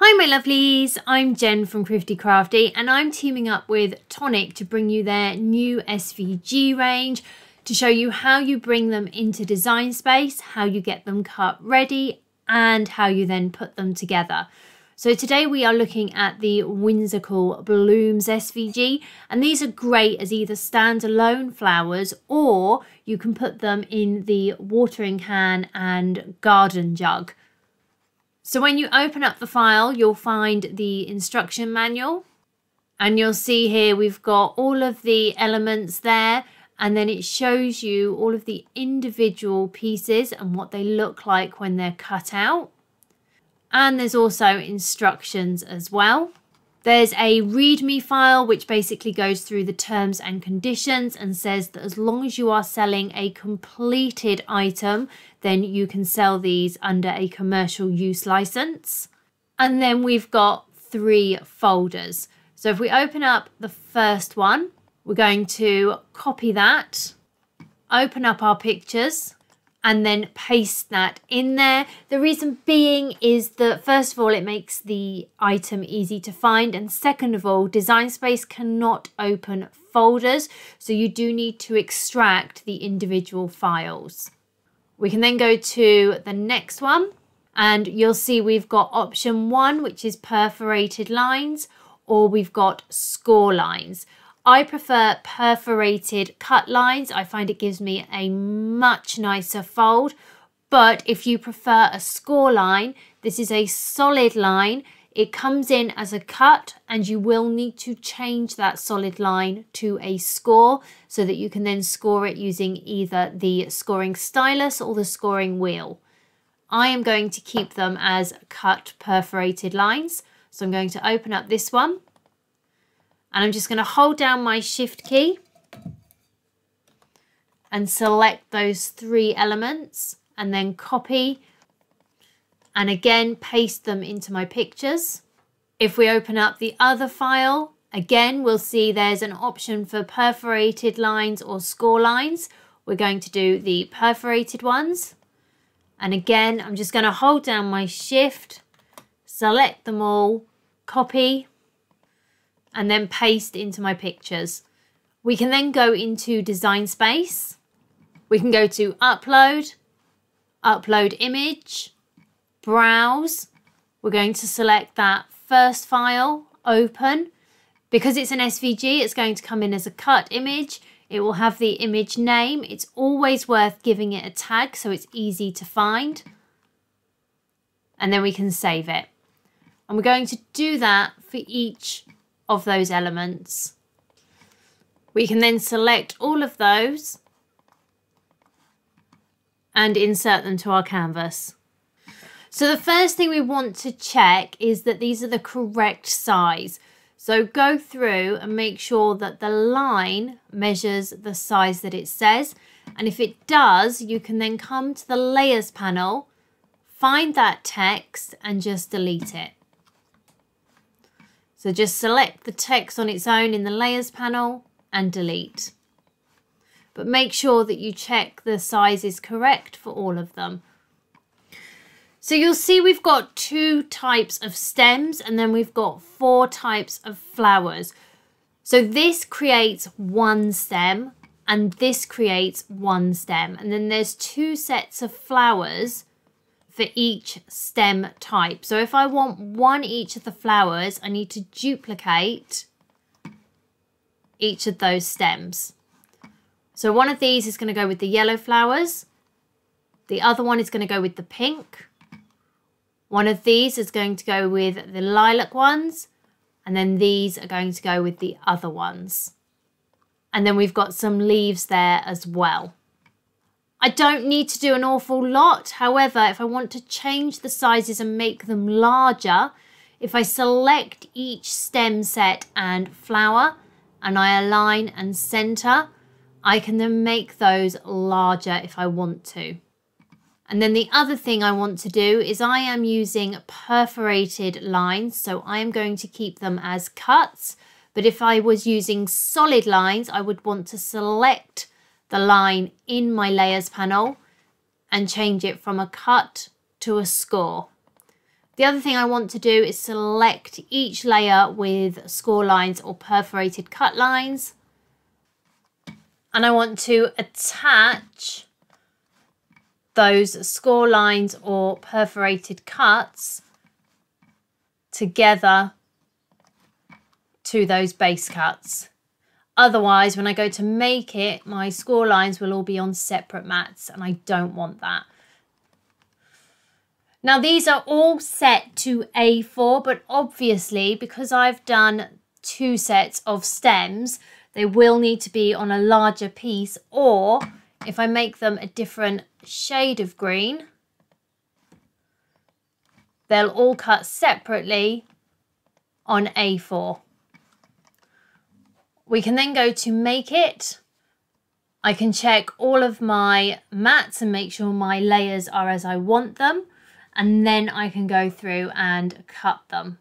Hi my lovelies, I'm Jen from Crafty Crafty and I'm teaming up with Tonic to bring you their new SVG range to show you how you bring them into Design Space, how you get them cut ready and how you then put them together. So today we are looking at the Whimsical Blooms SVG, and these are great as either standalone flowers or you can put them in the watering can and garden jug. So when you open up the file, you'll find the instruction manual, and you'll see here we've got all of the elements there, and then it shows you all of the individual pieces and what they look like when they're cut out. And there's also instructions as well. There's a README file which basically goes through the terms and conditions and says that as long as you are selling a completed item, then you can sell these under a commercial use license. And then we've got 3 folders. So if we open up the first one, we're going to copy that, open up our pictures, and then paste that in there. The reason being is that first of all, it makes the item easy to find, and second of all, Design Space cannot open folders, so you do need to extract the individual files. We can then go to the next one, and you'll see we've got option 1, which is perforated lines, or we've got score lines. I prefer perforated cut lines. I find it gives me a much nicer fold. But if you prefer a score line, this is a solid line. It comes in as a cut and you will need to change that solid line to a score so that you can then score it using either the scoring stylus or the scoring wheel. I am going to keep them as cut perforated lines. So I'm going to open up this one. And I'm just going to hold down my shift key and select those 3 elements and then copy and again paste them into my pictures. If we open up the other file, again we'll see there's an option for perforated lines or score lines. We're going to do the perforated ones. And again, I'm just going to hold down my shift, select them all, copy, and then paste into my pictures. We can then go into Design Space. We can go to Upload, Upload Image, Browse. We're going to select that first file, Open. Because it's an SVG, it's going to come in as a cut image. It will have the image name. It's always worth giving it a tag so it's easy to find. And then we can save it. And we're going to do that for each of those elements. We can then select all of those and insert them to our canvas. So the first thing we want to check is that these are the correct size. So go through and make sure that the line measures the size that it says. And if it does, you can then come to the layers panel, find that text and just delete it. So just select the text on its own in the layers panel and delete. But make sure that you check the size is correct for all of them. So you'll see we've got 2 types of stems and then we've got 4 types of flowers. So this creates 1 stem and this creates 1 stem. And then there's 2 sets of flowers for each stem type. So if I want 1 each of the flowers, I need to duplicate each of those stems. So one of these is going to go with the yellow flowers. The other one is going to go with the pink. One of these is going to go with the lilac ones. And then these are going to go with the other ones. And then we've got some leaves there as well. I don't need to do an awful lot. However, if I want to change the sizes and make them larger, if I select each stem set and flower and I align and center, I can then make those larger if I want to. And then the other thing I want to do is I am using perforated lines, so I am going to keep them as cuts. But if I was using solid lines, I would want to select the line in my layers panel and change it from a cut to a score. The other thing I want to do is select each layer with score lines or perforated cut lines. And I want to attach those score lines or perforated cuts together to those base cuts. Otherwise, when I go to make it, my score lines will all be on separate mats, and I don't want that. Now these are all set to A4, but obviously because I've done 2 sets of stems, they will need to be on a larger piece, or if I make them a different shade of green, they'll all cut separately on A4. We can then go to make it. I can check all of my mats and make sure my layers are as I want them. And then I can go through and cut them.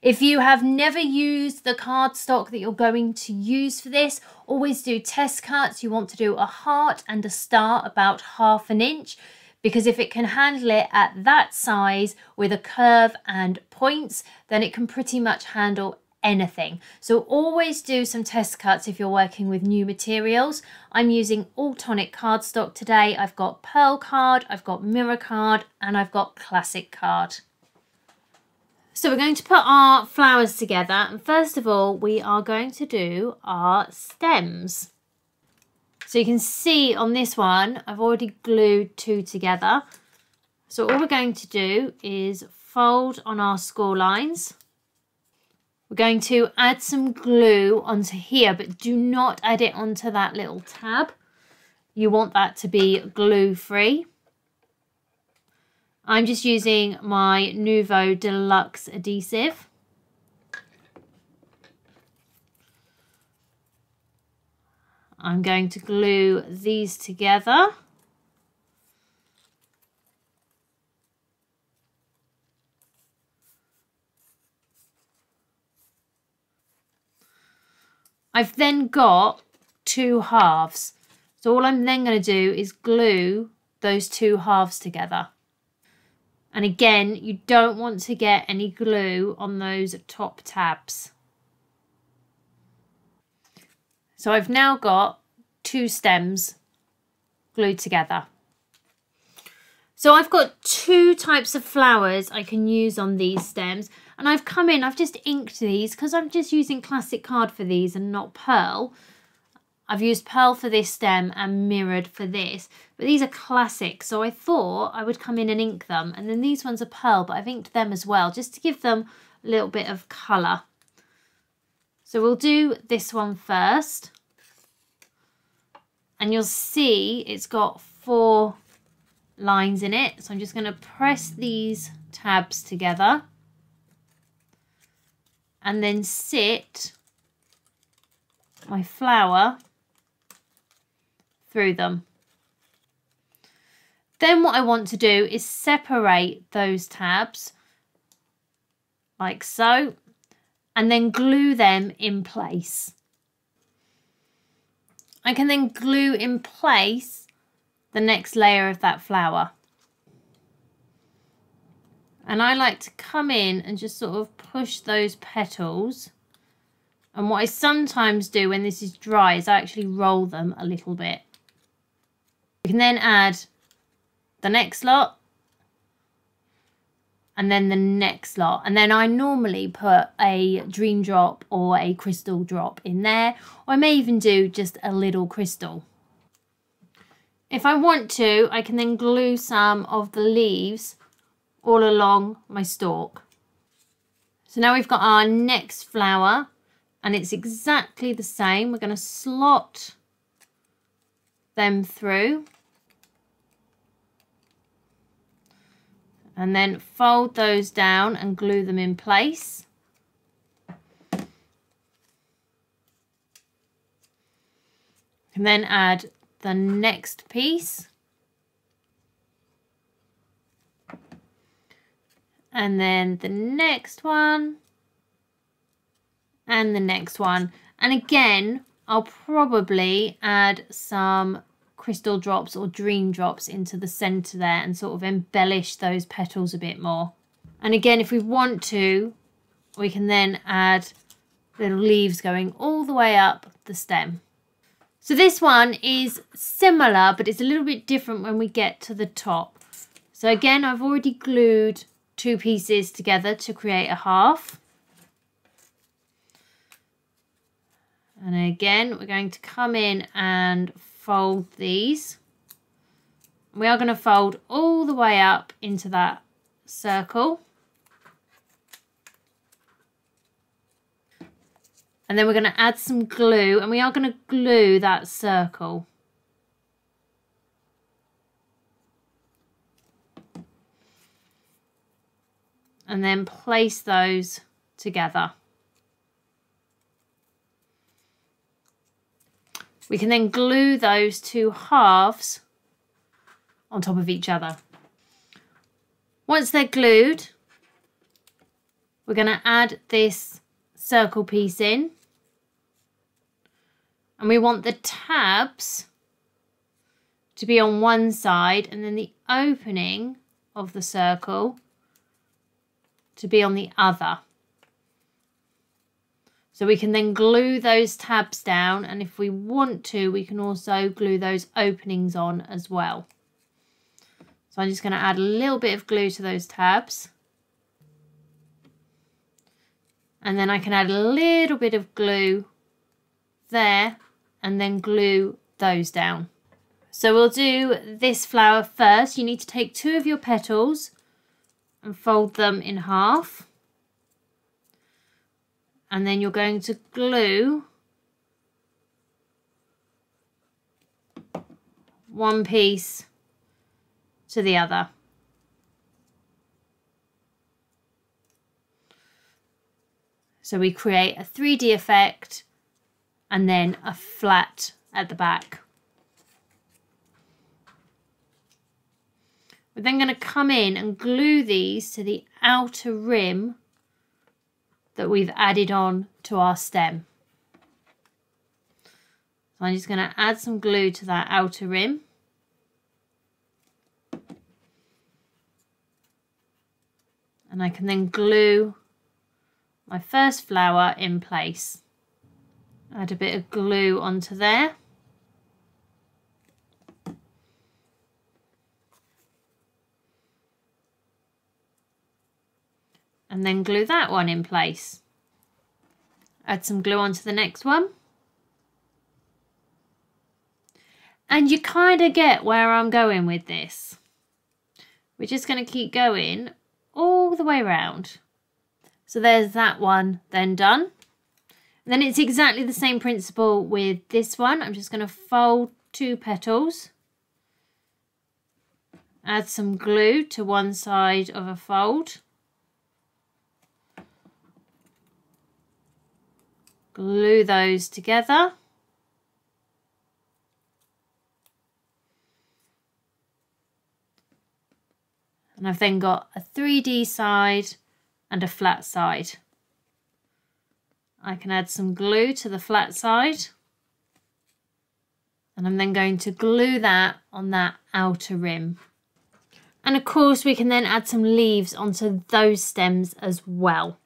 If you have never used the cardstock that you're going to use for this, always do test cuts. You want to do a heart and a star about 1/2 inch, because if it can handle it at that size with a curve and points, then it can pretty much handle anything. So always do some test cuts if you're working with new materials. I'm using all Tonic cardstock today. I've got pearl card, I've got mirror card, and I've got classic card. So we're going to put our flowers together, and first of all we are going to do our stems. So you can see on this one I've already glued 2 together. So all we're going to do is fold on our score lines. We're going to add some glue onto here, but do not add it onto that little tab. You want that to be glue free. I'm just using my Nouveau Deluxe adhesive. I'm going to glue these together. I've then got 2 halves. So all I'm then going to do is glue those 2 halves together. And again, you don't want to get any glue on those top tabs. So I've now got 2 stems glued together. So I've got 2 types of flowers I can use on these stems. And I've come in, I've just inked these because I'm just using classic card for these and not pearl. I've used pearl for this stem and mirrored for this. But these are classic, so I thought I would come in and ink them. And then these ones are pearl, but I've inked them as well, just to give them a little bit of colour. So we'll do this one first. And you'll see it's got 4 lines in it. So I'm just going to press these tabs together. And then sit my flower through them. Then what I want to do is separate those tabs like so, and then glue them in place. I can then glue in place the next layer of that flower. And I like to come in and just sort of push those petals. And what I sometimes do when this is dry is I actually roll them a little bit. You can then add the next lot and then the next lot. And then I normally put a dream drop or a crystal drop in there. Or I may even do just a little crystal. If I want to, I can then glue some of the leaves all along my stalk. So now we've got our next flower and it's exactly the same. We're going to slot them through and then fold those down and glue them in place. And then add the next piece. And then the next one. And the next one. And again, I'll probably add some crystal drops or dream drops into the center there and sort of embellish those petals a bit more. And again, if we want to, we can then add little leaves going all the way up the stem. So this one is similar, but it's a little bit different when we get to the top. So again, I've already glued 2 pieces together to create a half. And again, we're going to come in and fold these. We are going to fold all the way up into that circle. And then we're going to add some glue, and we are going to glue that circle. And then place those together. We can then glue those 2 halves on top of each other. Once they're glued, we're going to add this circle piece in. And we want the tabs to be on one side and then the opening of the circle to be on the other. So we can then glue those tabs down, and if we want to, we can also glue those openings on as well. So I'm just going to add a little bit of glue to those tabs. And then I can add a little bit of glue there and then glue those down. So we'll do this flower first. You need to take 2 of your petals and fold them in half. And then you're going to glue 1 piece to the other. So we create a 3D effect and then a flat at the back. We're then going to come in and glue these to the outer rim that we've added on to our stem. So I'm just going to add some glue to that outer rim. And I can then glue my first flower in place. Add a bit of glue onto there. And then glue that one in place. Add some glue onto the next one. And you kind of get where I'm going with this. We're just going to keep going all the way around. So there's that one then done. And then it's exactly the same principle with this one. I'm just going to fold 2 petals. Add some glue to one side of a fold. Glue those together. And I've then got a 3D side and a flat side. I can add some glue to the flat side. And I'm then going to glue that on that outer rim. And of course we can then add some leaves onto those stems as well.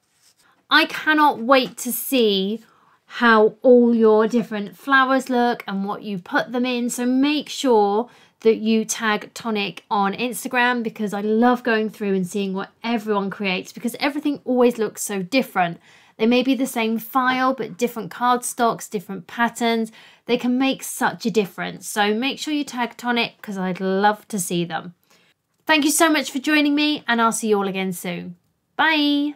I cannot wait to see how all your different flowers look and what you put them in. So make sure that you tag Tonic on Instagram, because I love going through and seeing what everyone creates, because everything always looks so different. They may be the same file, but different cardstocks, different patterns. They can make such a difference. So make sure you tag Tonic, because I'd love to see them. Thank you so much for joining me, and I'll see you all again soon. Bye.